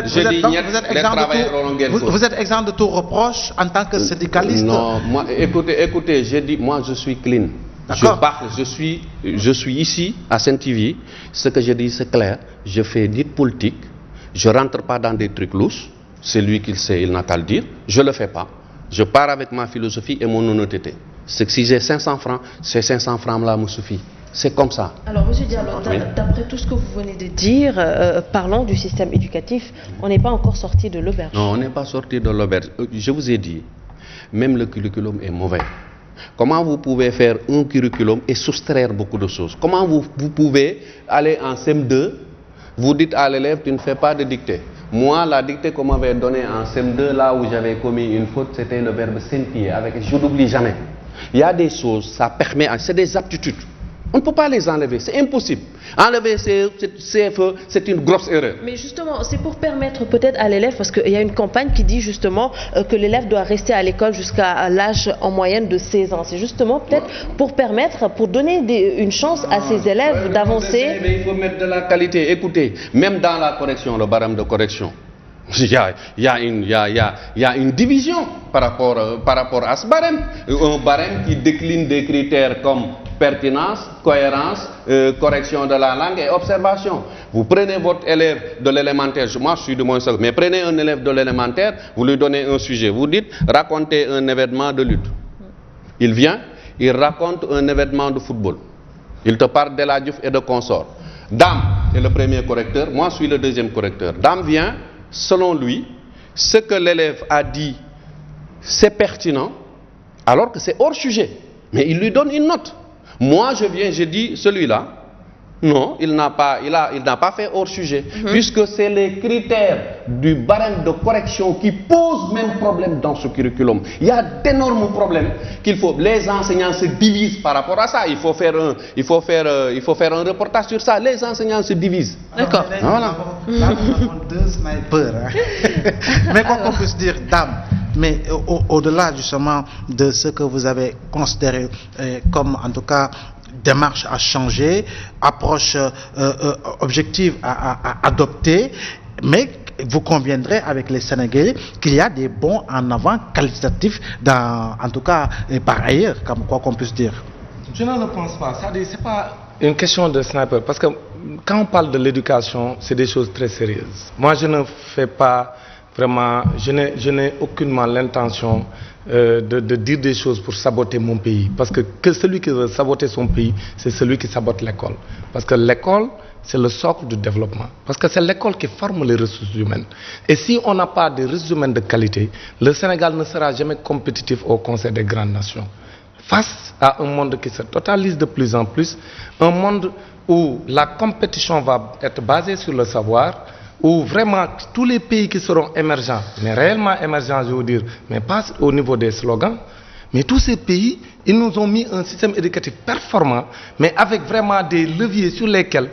êtes exempt de tout reproche en tant que syndicaliste? Non, moi, écoutez, j'ai dit, moi, je suis clean. Je suis ici, à Saint-TV. Ce que je dis, c'est clair. Je fais ni de politique. Je ne rentre pas dans des trucs louches. C'est lui qui le sait, il n'a qu'à le dire. Je ne le fais pas. Je pars avec ma philosophie et mon honnêteté. C'est que si j'ai 500 francs, ces 500 francs-là me suffisent. C'est comme ça. Alors, M. Diallo, d'après tout ce que vous venez de dire, parlons du système éducatif. On n'est pas encore sorti de l'auberge. Non, on n'est pas sorti de l'auberge. Je vous ai dit, même le curriculum est mauvais. Comment vous pouvez faire un curriculum et soustraire beaucoup de choses? Comment vous pouvez aller en CM2, vous dites à l'élève, tu ne fais pas de dictée. Moi, la dictée qu'on m'avait donnée en CM2, là où j'avais commis une faute, c'était le verbe scintiller. Je n'oublie jamais. Il y a des choses, ça permet, c'est des aptitudes. On ne peut pas les enlever, c'est impossible. Enlever ces CFE, c'est une grosse erreur. Mais justement, c'est pour permettre peut-être à l'élève, parce qu'il y a une campagne qui dit justement que l'élève doit rester à l'école jusqu'à l'âge en moyenne de 16 ans. C'est justement peut-être pour permettre, pour donner une chance à ces élèves d'avancer. Mais il faut mettre de la qualité. Écoutez, même dans la correction, le barème de correction, il y a une division par rapport à ce barème. Un barème qui décline des critères comme pertinence, cohérence, correction de la langue et observation. Vous prenez votre élève de l'élémentaire, moi je suis de moins seul, mais prenez un élève de l'élémentaire, vous lui donnez un sujet, vous dites racontez un événement de lutte. Il vient, il raconte un événement de football. Il te parle de la Diouf et de consorts. Dame est le premier correcteur, moi je suis le deuxième correcteur. Dame vient, selon lui, ce que l'élève a dit, c'est pertinent, alors que c'est hors sujet. Mais il lui donne une note. Moi, je viens, je dis, celui-là, non, il n'a pas fait hors sujet, puisque c'est les critères du barème de correction qui posent même problème dans ce curriculum. Il y a d'énormes problèmes qu'il faut. Les enseignants se divisent par rapport à ça. Il faut faire un reportage sur ça. Les enseignants se divisent. D'accord. Voilà. Là, nous avons deux snipers. Mais quoi qu'on puisse dire, dame. Mais au-delà justement de ce que vous avez considéré comme en tout cas démarche à changer, approche objective à adopter, mais vous conviendrez avec les Sénégalais qu'il y a des bons en avant qualitatifs en tout cas par ailleurs, comme quoi qu'on puisse dire. Je ne le pense pas. C'est pas une question de sniper, parce que quand on parle de l'éducation, c'est des choses très sérieuses. Moi, je ne fais pas vraiment, je n'ai aucunement l'intention de dire des choses pour saboter mon pays. Parce que celui qui veut saboter son pays, c'est celui qui sabote l'école. Parce que l'école, c'est le socle du développement. Parce que c'est l'école qui forme les ressources humaines. Et si on n'a pas de ressources humaines de qualité, le Sénégal ne sera jamais compétitif au Conseil des grandes nations. Face à un monde qui se totalise de plus en plus, un monde où la compétition va être basée sur le savoir, où vraiment tous les pays qui seront émergents, mais réellement émergents, je veux dire, mais pas au niveau des slogans, mais tous ces pays, ils nous ont mis un système éducatif performant, mais avec vraiment des leviers sur lesquels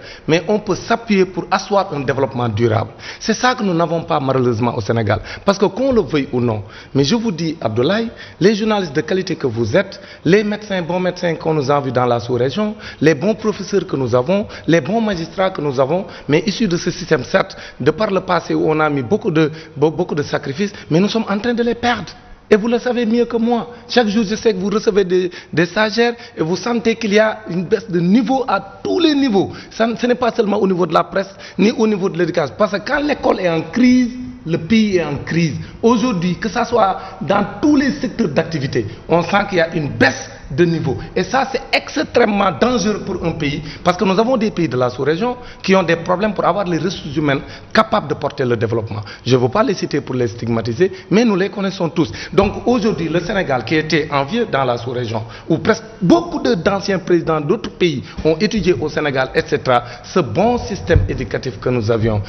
on peut s'appuyer pour asseoir un développement durable. C'est ça que nous n'avons pas malheureusement au Sénégal. Parce que qu'on le veuille ou non, mais je vous dis, Abdoulaye, les journalistes de qualité que vous êtes, les médecins, bons médecins qu'on nous a vus dans la sous-région, les bons professeurs que nous avons, les bons magistrats que nous avons, mais issus de ce système, certes, de par le passé où on a mis beaucoup de sacrifices, mais nous sommes en train de les perdre. Et vous le savez mieux que moi. Chaque jour, je sais que vous recevez des stagiaires et vous sentez qu'il y a une baisse de niveau à tous les niveaux. Ce n'est pas seulement au niveau de la presse, ni au niveau de l'éducation. Parce que quand l'école est en crise, le pays est en crise. Aujourd'hui, que ce soit dans tous les secteurs d'activité, on sent qu'il y a une baisse de niveau. Et ça, c'est extrêmement dangereux pour un pays, parce que nous avons des pays de la sous-région qui ont des problèmes pour avoir les ressources humaines capables de porter le développement. Je ne veux pas les citer pour les stigmatiser, mais nous les connaissons tous. Donc aujourd'hui, le Sénégal, qui était envieux dans la sous-région, où presque beaucoup d'anciens présidents d'autres pays ont étudié au Sénégal, etc., ce bon système éducatif que nous avions,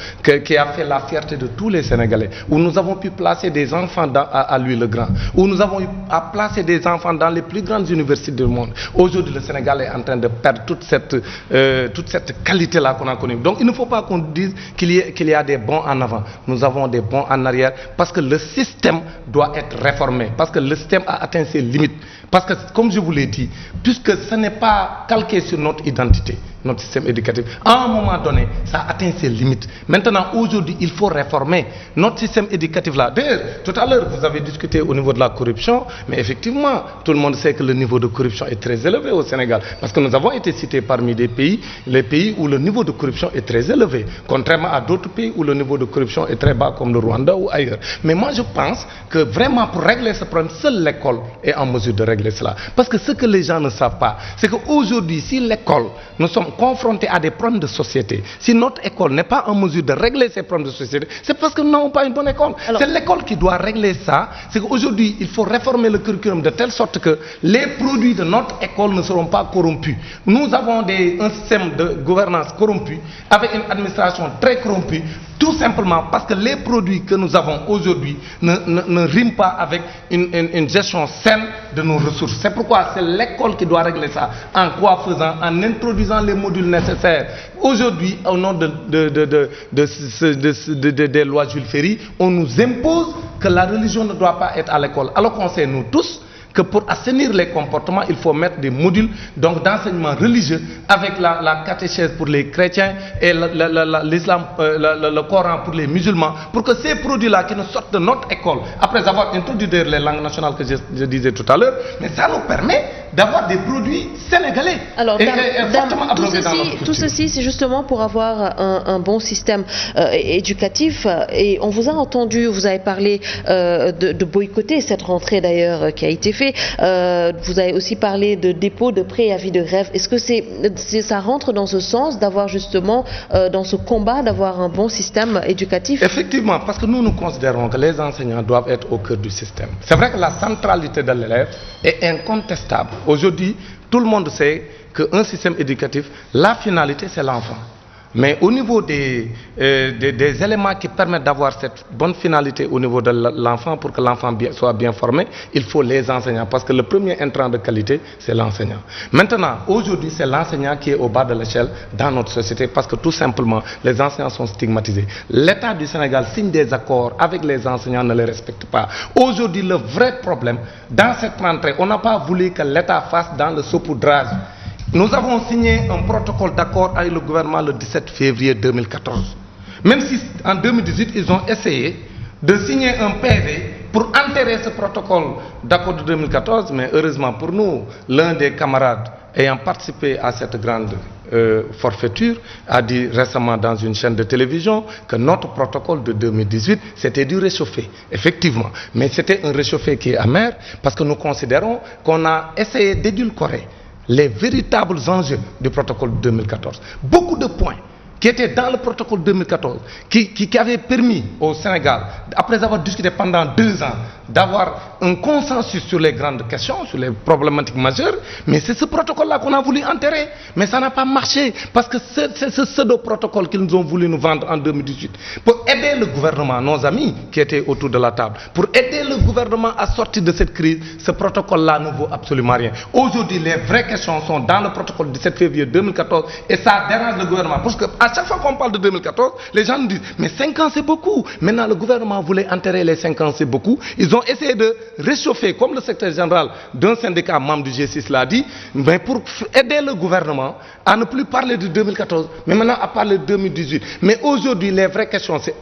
qui a fait la fierté de tous les Sénégalais, où nous avons pu placer des enfants à lui le grand, où nous avons eu à placer des enfants dans les plus grandes universités du monde. Aujourd'hui, le Sénégal est en train de perdre toute cette qualité-là qu'on a connue. Donc, il ne faut pas qu'on dise qu'il y a des bons en avant. Nous avons des bons en arrière, parce que le système doit être réformé, parce que le système a atteint ses limites. Parce que, comme je vous l'ai dit, puisque ce n'est pas calqué sur notre identité, notre système éducatif, à un moment donné, ça atteint ses limites. Maintenant, aujourd'hui, il faut réformer notre système éducatif-là. D'ailleurs, tout à l'heure, vous avez discuté au niveau de la corruption, mais effectivement, tout le monde sait que le niveau de corruption est très élevé au Sénégal. Parce que nous avons été cités parmi les pays où le niveau de corruption est très élevé, contrairement à d'autres pays où le niveau de corruption est très bas, comme le Rwanda ou ailleurs. Mais moi, je pense que vraiment, pour régler ce problème, seule l'école est en mesure de régler cela. Parce que ce que les gens ne savent pas, c'est qu'aujourd'hui, si l'école, nous sommes confrontés à des problèmes de société, si notre école n'est pas en mesure de régler ces problèmes de société, c'est parce que nous n'avons pas une bonne école. C'est l'école qui doit régler ça. C'est qu'aujourd'hui, il faut réformer le curriculum de telle sorte que les produits de notre école ne seront pas corrompus. Nous avons un système de gouvernance corrompu, avec une administration très corrompue. Tout simplement parce que les produits que nous avons aujourd'hui ne riment pas avec une gestion saine de nos ressources. C'est pourquoi c'est l'école qui doit régler ça. En quoi faisant? En introduisant les modules nécessaires. Aujourd'hui, au nom des lois Jules Ferry, on nous impose que la religion ne doit pas être à l'école. Alors qu'on sait, nous tous, que pour assainir les comportements, il faut mettre des modules d'enseignement religieux avec la catéchèse pour les chrétiens et l'islam, le Coran pour les musulmans, pour que ces produits-là qui nous sortent de notre école, après avoir introduit les langues nationales que je disais tout à l'heure, mais ça nous permet d'avoir des produits sénégalais. Alors, tout ceci, c'est justement pour avoir un bon système éducatif. Et on vous a entendu, vous avez parlé de boycotter cette rentrée d'ailleurs qui a été faite. Vous avez aussi parlé de dépôt de préavis de grève. Est-ce que ça rentre dans ce sens d'avoir justement, dans ce combat, d'avoir un bon système éducatif? Effectivement, parce que nous considérons que les enseignants doivent être au cœur du système. C'est vrai que la centralité de l'élève est incontestable. Aujourd'hui, tout le monde sait qu'un système éducatif, la finalité, c'est l'enfant. Mais au niveau des éléments qui permettent d'avoir cette bonne finalité au niveau de l'enfant, pour que l'enfant soit bien formé, il faut les enseignants. Parce que le premier intrant de qualité, c'est l'enseignant. Maintenant, aujourd'hui, c'est l'enseignant qui est au bas de l'échelle dans notre société, parce que tout simplement, les enseignants sont stigmatisés. L'État du Sénégal signe des accords avec les enseignants, ne les respecte pas. Aujourd'hui, le vrai problème, dans cette rentrée, on n'a pas voulu que l'État fasse dans le saupoudrage. Nous avons signé un protocole d'accord avec le gouvernement le 17 février 2014. Même si en 2018, ils ont essayé de signer un PV pour enterrer ce protocole d'accord de 2014, mais heureusement pour nous, l'un des camarades ayant participé à cette grande forfaiture a dit récemment dans une chaîne de télévision que notre protocole de 2018 c'était du réchauffé, effectivement, mais c'était un réchauffé qui est amer parce que nous considérons qu'on a essayé d'édulcorer les véritables enjeux du protocole de 2014. Beaucoup de points qui étaient dans le protocole 2014, qui avaient permis au Sénégal, après avoir discuté pendant 2 ans, d'avoir un consensus sur les grandes questions, sur les problématiques majeures, mais c'est ce protocole-là qu'on a voulu enterrer. Mais ça n'a pas marché, parce que c'est ce pseudo-protocole qu'ils nous ont voulu nous vendre en 2018. Pour aider le gouvernement, nos amis qui étaient autour de la table, pour aider le gouvernement à sortir de cette crise, ce protocole-là ne vaut absolument rien. Aujourd'hui, les vraies questions sont dans le protocole du 17 février 2014, et ça dérange le gouvernement, parce que à chaque fois qu'on parle de 2014, les gens nous disent mais 5 ans c'est beaucoup. Maintenant le gouvernement voulait enterrer les 5 ans, c'est beaucoup. Ils ont essayé de réchauffer, comme le secrétaire général d'un syndicat membre du G6 l'a dit, mais pour aider le gouvernement à ne plus parler de 2014, mais maintenant à parler de 2018. Mais aujourd'hui les vraies questions c'est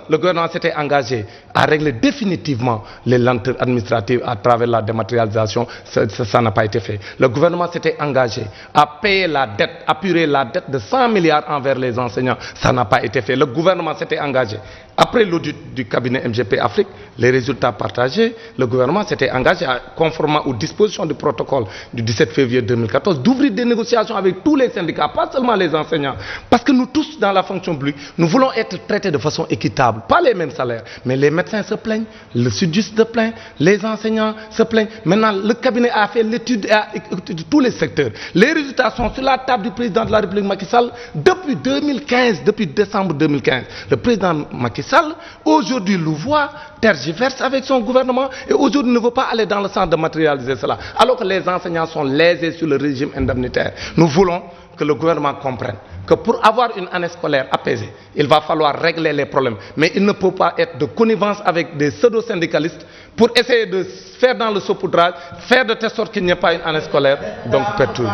le gouvernement s'était engagé à régler définitivement les lenteurs administratives à travers la dématérialisation, ça n'a pas été fait. Le gouvernement s'était engagé à payer la dette, apurer la dette de 100 milliards envers les enseignants, ça n'a pas été fait. Le gouvernement s'était engagé. Après l'audit du cabinet MGP Afrique, les résultats partagés, le gouvernement s'était engagé, conformément aux dispositions du protocole du 17 février 2014, d'ouvrir des négociations avec tous les syndicats, pas seulement les enseignants. Parce que nous tous, dans la fonction publique, nous voulons être traités de façon équitable. Pas les mêmes salaires, mais les médecins se plaignent, le Sud-Est se plaint, les enseignants se plaignent. Maintenant, le cabinet a fait l'étude de tous les secteurs. Les résultats sont sur la table du président de la République Macky Sall depuis 2015, depuis décembre 2015. Le président Macky Sall, aujourd'hui, louvoie, tergiverse avec son gouvernement et aujourd'hui ne veut pas aller dans le sens de matérialiser cela. Alors que les enseignants sont lésés sur le régime indemnitaire. Nous voulons que le gouvernement comprenne que pour avoir une année scolaire apaisée, il va falloir régler les problèmes. Mais il ne peut pas être de connivence avec des pseudo-syndicalistes pour essayer de faire dans le saupoudrage, faire de telle sorte qu'il n'y ait pas une année scolaire, donc perturbée.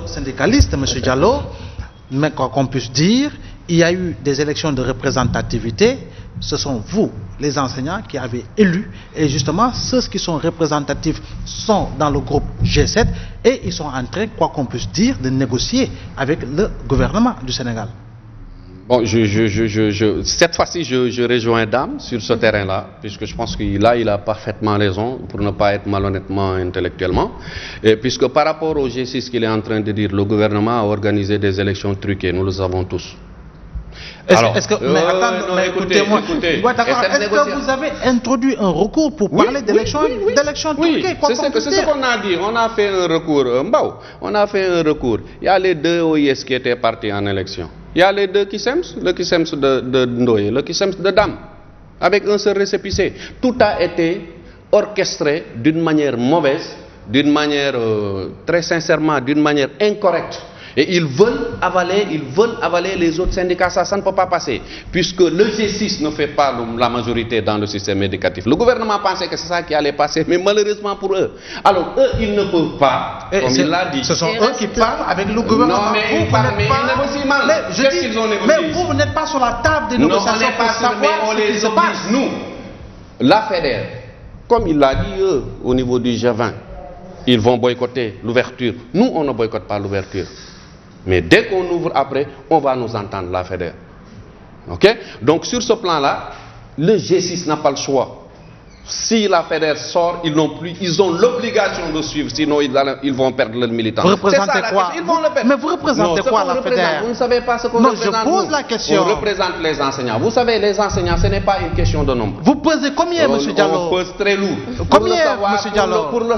Syndicaliste, M. Diallo, mais quoi qu'on puisse dire, il y a eu des élections de représentativité. Ce sont vous, les enseignants, qui avez élu. Et justement, ceux qui sont représentatifs sont dans le groupe G7 et ils sont en train, quoi qu'on puisse dire, de négocier avec le gouvernement du Sénégal. Bon, cette fois-ci, je rejoins Dame sur ce terrain-là, puisque je pense qu'il a parfaitement raison pour ne pas être malhonnêtement intellectuellement. Et puisque par rapport au G6 qu'il est en train de dire, le gouvernement a organisé des élections truquées, nous le savons tous. Est-ce que écoutez-moi, est-ce que vous avez introduit un recours pour parler d'élections truquées? C'est ce qu'on a dit. On a fait un recours. On a fait un recours. Il y a les 2 OIS qui étaient partis en élection. Il y a les deux Kissems, le Kissems de Ndoye, le Kissems de Dam, avec un seul récépissé. Tout a été orchestré d'une manière mauvaise, d'une manière, très sincèrement, d'une manière incorrecte. Et ils veulent avaler les autres syndicats, ça ne peut pas passer, puisque le G6 ne fait pas la majorité dans le système éducatif. Le gouvernement pensait que c'est ça qui allait passer, mais malheureusement pour eux. Alors eux, ils ne peuvent pas, comme il l'a dit. Ce sont eux qui parlent avec le gouvernement. Non, mais ils négocient mal. Qu'est-ce qu'ils ont négocié? Mais vous n'êtes pas sur la table des négociations pour savoir on ce qui les se oblige, passe. nous. La FEDER, comme il l'a dit eux, au niveau du G20, ils vont boycotter l'ouverture. Nous, on ne boycotte pas l'ouverture. Mais dès qu'on ouvre après, on va nous entendre, la FEDER. Ok? Donc sur ce plan-là, le G6 n'a pas le choix. Si la FEDER sort, ils ont l'obligation de suivre, sinon ils vont perdre leurs militants. Vous représentez quoi? Ils vont le perdre. Mais vous représentez quoi, la FEDER? Vous ne savez pas ce qu'on représente. Non, je pose la question. On représente les enseignants. Vous savez, les enseignants, ce n'est pas une question de nombre. Vous pesez combien, M. Diallo? On pèse très lourd. Combien, M. Diallo? Pour le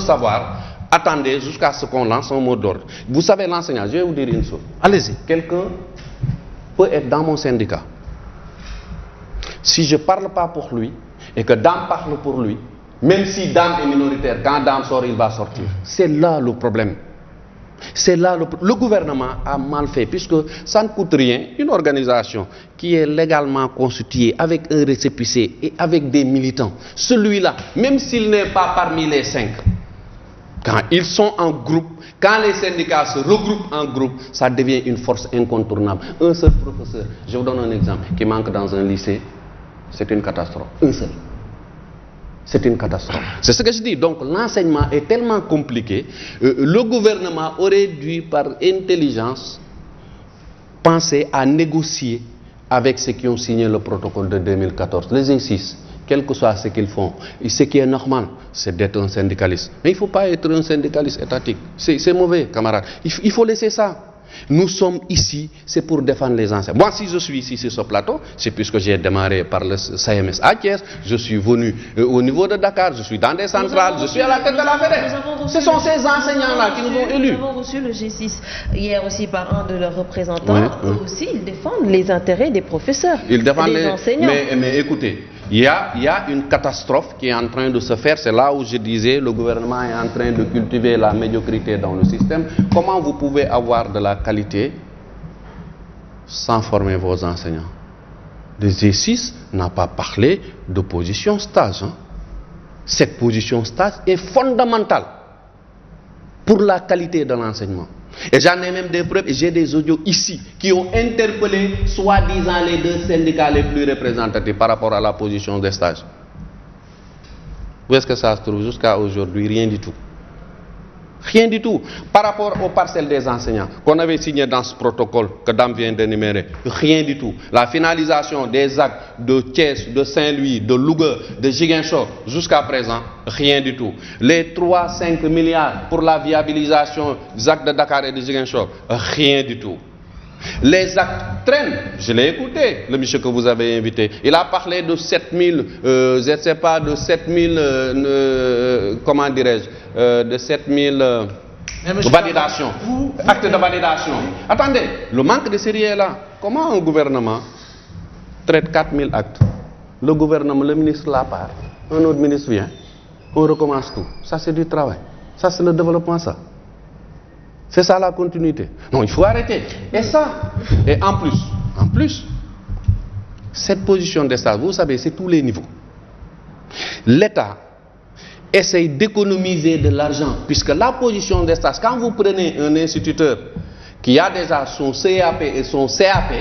savoir, attendez jusqu'à ce qu'on lance un mot d'ordre. Vous savez, l'enseignant, je vais vous dire une chose. Allez-y. Quelqu'un peut être dans mon syndicat. Si je ne parle pas pour lui, et que Dame parle pour lui, même si Dame est minoritaire, quand Dame sort, il va sortir. C'est là le problème. C'est là le gouvernement a mal fait, puisque ça ne coûte rien, une organisation qui est légalement constituée avec un récépissé et avec des militants. Celui-là, même s'il n'est pas parmi les 5, quand ils sont en groupe, quand les syndicats se regroupent en groupe, ça devient une force incontournable. Un seul professeur, je vous donne un exemple, qui manque dans un lycée, c'est une catastrophe. Un seul. C'est une catastrophe. C'est ce que je dis. Donc l'enseignement est tellement compliqué. Le gouvernement aurait dû, par intelligence, penser à négocier avec ceux qui ont signé le protocole de 2014. Les G6, quel que soit ce qu'ils font, et ce qui est normal, c'est d'être un syndicaliste. Mais il ne faut pas être un syndicaliste étatique. C'est mauvais, camarades. Il faut laisser ça. Nous sommes ici, c'est pour défendre les enseignants. Moi, si je suis ici sur ce plateau, c'est puisque j'ai démarré par le CMS à Thiès, je suis venu au niveau de Dakar, je suis dans des centrales, je suis à la tête de la FEDER. Ce sont ces enseignants-là qui nous ont élus. Nous avons reçu le G6 hier aussi par un de leurs représentants. Eux aussi, ils défendent les intérêts des professeurs, ils défendent des enseignants. Mais écoutez, il y a une catastrophe qui est en train de se faire. C'est là où je disais, le gouvernement est en train de cultiver la médiocrité dans le système. Comment vous pouvez avoir de la qualité sans former vos enseignants? Le G6 n'a pas parlé de position stage. Cette position stage est fondamentale pour la qualité de l'enseignement. Et j'en ai même des preuves, et j'ai des audios ici qui ont interpellé soi-disant les deux syndicats les plus représentatifs par rapport à la position des stages. Où est-ce que ça se trouve? Jusqu'à aujourd'hui, rien du tout. Rien du tout. Par rapport aux parcelles des enseignants qu'on avait signé dans ce protocole que Dame vient d'énumérer, rien du tout. La finalisation des actes de Thiès, de Saint-Louis, de Louga, de Ziguinchor, jusqu'à présent, rien du tout. Les 3-5 milliards pour la viabilisation des actes de Dakar et de Ziguinchor, rien du tout. Les actes traînent. Je l'ai écouté, le monsieur que vous avez invité. Il a parlé de 7000, je ne sais pas, de 7000, comment dirais-je, de 7000 validations, actes de validation. Attendez, le manque de sérieux est là. Comment un gouvernement traite 4000 actes? Le gouvernement, le ministre la part, un autre ministre vient, on recommence tout. Ça c'est du travail. Ça c'est le développement, ça. C'est ça la continuité. Non, il faut arrêter. Et ça, et en plus, cette position des stages, vous savez, c'est tous les niveaux. L'État essaye d'économiser de l'argent, puisque la position des stages, quand vous prenez un instituteur qui a déjà son CAP et son CAP,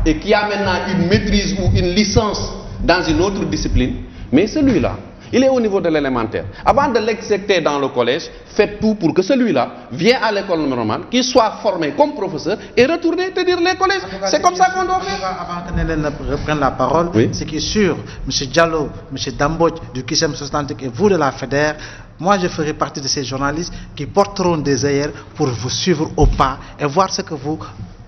et qui a maintenant une maîtrise ou une licence dans une autre discipline, mais celui-là, il est au niveau de l'élémentaire. Avant de l'exécuter dans le collège, faites tout pour que celui-là vienne à l'école normale, qu'il soit formé comme professeur et retourner tenir les collèges. C'est comme ça qu'on doit faire. Avant que Nélène reprenne la parole, oui. Ce qui est sûr, M. Diallo, M. Dambodj du Kisem Sostantique et vous de la FEDER, moi je ferai partie de ces journalistes qui porteront des œillères pour vous suivre au pas et voir ce que vous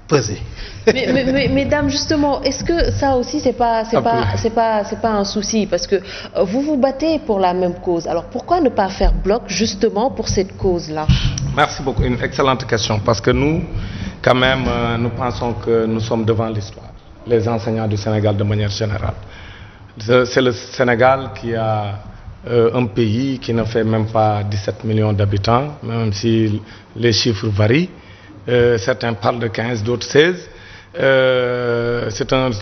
pesez. Mais mesdames, justement, est-ce que ça aussi c'est pas un souci, parce que vous vous battez pour la même cause. Alors pourquoi ne pas faire bloc justement pour cette cause-là? Merci beaucoup, une excellente question, parce que nous, quand même, nous pensons que nous sommes devant l'histoire, les enseignants du Sénégal de manière générale. C'est le Sénégal qui a un pays qui ne fait même pas 17 millions d'habitants, même si les chiffres varient. Certains parlent de 15, d'autres 16.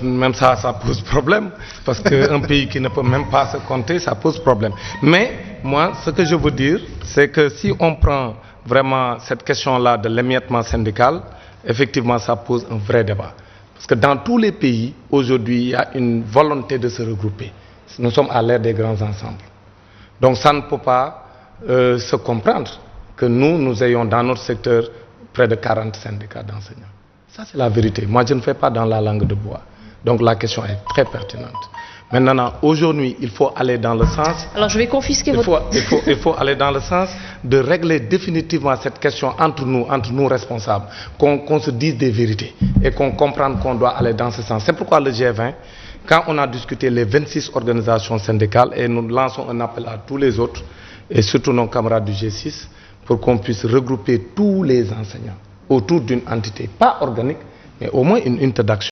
Même ça pose problème, parce qu'un pays qui ne peut même pas se compter, ça pose problème. Mais moi, ce que je veux dire, c'est que si on prend vraiment cette question-là de l'émiettement syndical, effectivement, ça pose un vrai débat. Parce que dans tous les pays, aujourd'hui, il y a une volonté de se regrouper. Nous sommes à l'ère des grands ensembles. Donc ça ne peut pas se comprendre que nous ayons dans notre secteur près de 40 syndicats d'enseignants. Ça, c'est la vérité. Moi, je ne fais pas dans la langue de bois. Donc la question est très pertinente. Maintenant, aujourd'hui, il faut aller dans le sens... Alors, je vais confisquer votre... Il faut aller dans le sens de régler définitivement cette question entre nous responsables, qu'on se dise des vérités et qu'on comprenne qu'on doit aller dans ce sens. C'est pourquoi le G20, quand on a discuté les 26 organisations syndicales, et nous lançons un appel à tous les autres, et surtout nos camarades du G6, pour qu'on puisse regrouper tous les enseignants autour d'une entité, pas organique, mais au moins une unité d'action.